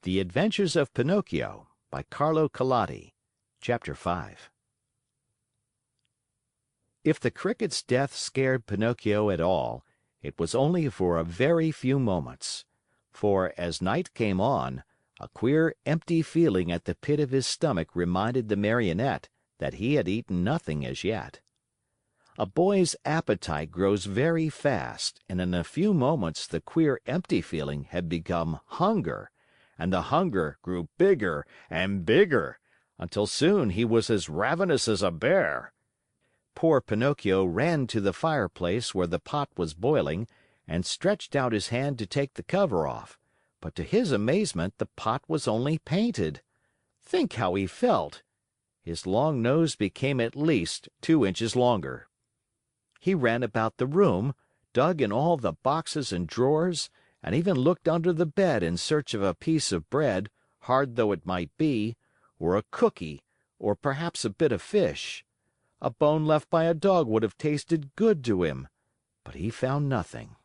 The Adventures of Pinocchio by Carlo Collodi. Chapter 5 If the Cricket's death scared Pinocchio at all, it was only for a very few moments. For, as night came on, a queer empty feeling at the pit of his stomach reminded the Marionette that he had eaten nothing as yet. A boy's appetite grows very fast, and in a few moments the queer empty feeling had become hunger, and the hunger grew bigger and bigger, until soon he was as ravenous as a bear. Poor Pinocchio ran to the fireplace where the pot was boiling and stretched out his hand to take the cover off, but to his amazement the pot was only painted. Think how he felt! His long nose became at least 2 inches longer. He ran about the room, dug in all the boxes and drawers, and even looked under the bed in search of a piece of bread, hard though it might be, or a cookie, or perhaps a bit of fish. A bone left by a dog would have tasted good to him, but he found nothing.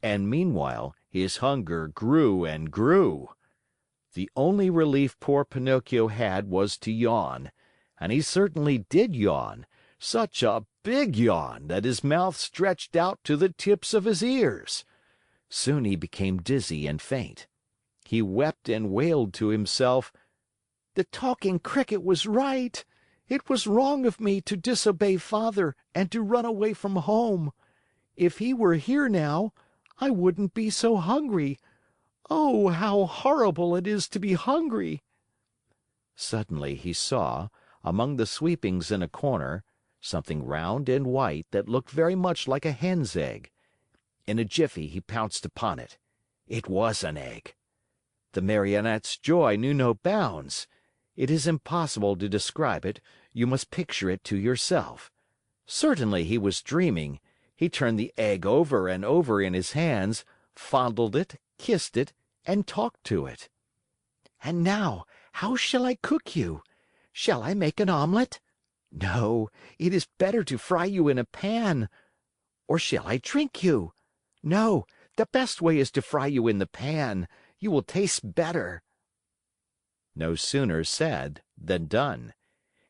And meanwhile, his hunger grew and grew. The only relief poor Pinocchio had was to yawn, and he certainly did yawn, such a big yawn that his mouth stretched out to the tips of his ears. Soon he became dizzy and faint. He wept and wailed to himself: "The Talking Cricket was right. It was wrong of me to disobey Father and to run away from home. If he were here now, I wouldn't be so hungry. Oh, how horrible it is to be hungry!" Suddenly he saw, among the sweepings in a corner, something round and white that looked very much like a hen's egg. In a jiffy he pounced upon it. It was an egg. The Marionette's joy knew no bounds. It is impossible to describe it; you must picture it to yourself. Certainly he was dreaming. He turned the egg over and over in his hands, fondled it, kissed it, and talked to it. "And now, how shall I cook you? Shall I make an omelet? No, it is better to fry you in a pan. Or shall I drink you? No, the best way is to fry you in the pan. You will taste better." No sooner said than done.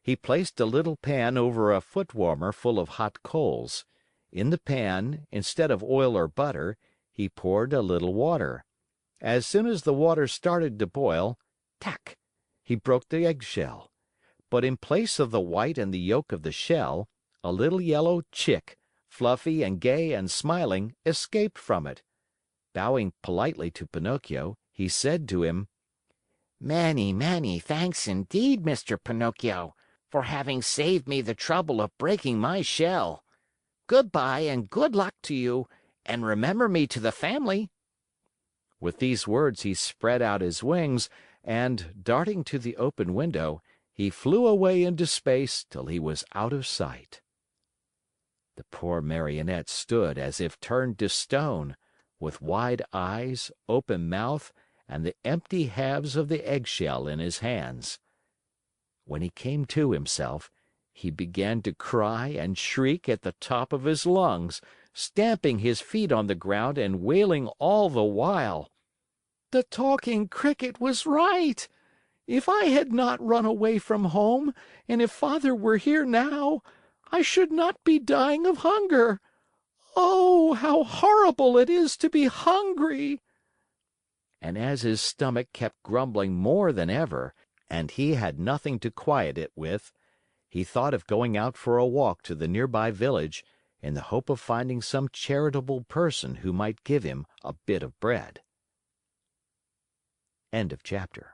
He placed a little pan over a foot warmer full of hot coals. In the pan, instead of oil or butter, he poured a little water. As soon as the water started to boil, tack! He broke the eggshell. But in place of the white and the yolk of the shell, a little yellow chick, fluffy and gay and smiling, escaped from it. Bowing politely to Pinocchio, he said to him: "Many, many thanks indeed, Mr. Pinocchio, for having saved me the trouble of breaking my shell. Good bye and good luck to you, and remember me to the family." With these words he spread out his wings and, darting to the open window, he flew away into space till he was out of sight. The poor Marionette stood as if turned to stone, with wide eyes, open mouth, and the empty halves of the eggshell in his hands. When he came to himself, he began to cry and shriek at the top of his lungs, stamping his feet on the ground and wailing all the while: "The Talking Cricket was right! If I had not run away from home, and if Father were here now, I should not be dying of hunger. Oh, how horrible it is to be hungry!" And as his stomach kept grumbling more than ever, and he had nothing to quiet it with, he thought of going out for a walk to the nearby village in the hope of finding some charitable person who might give him a bit of bread. End of chapter.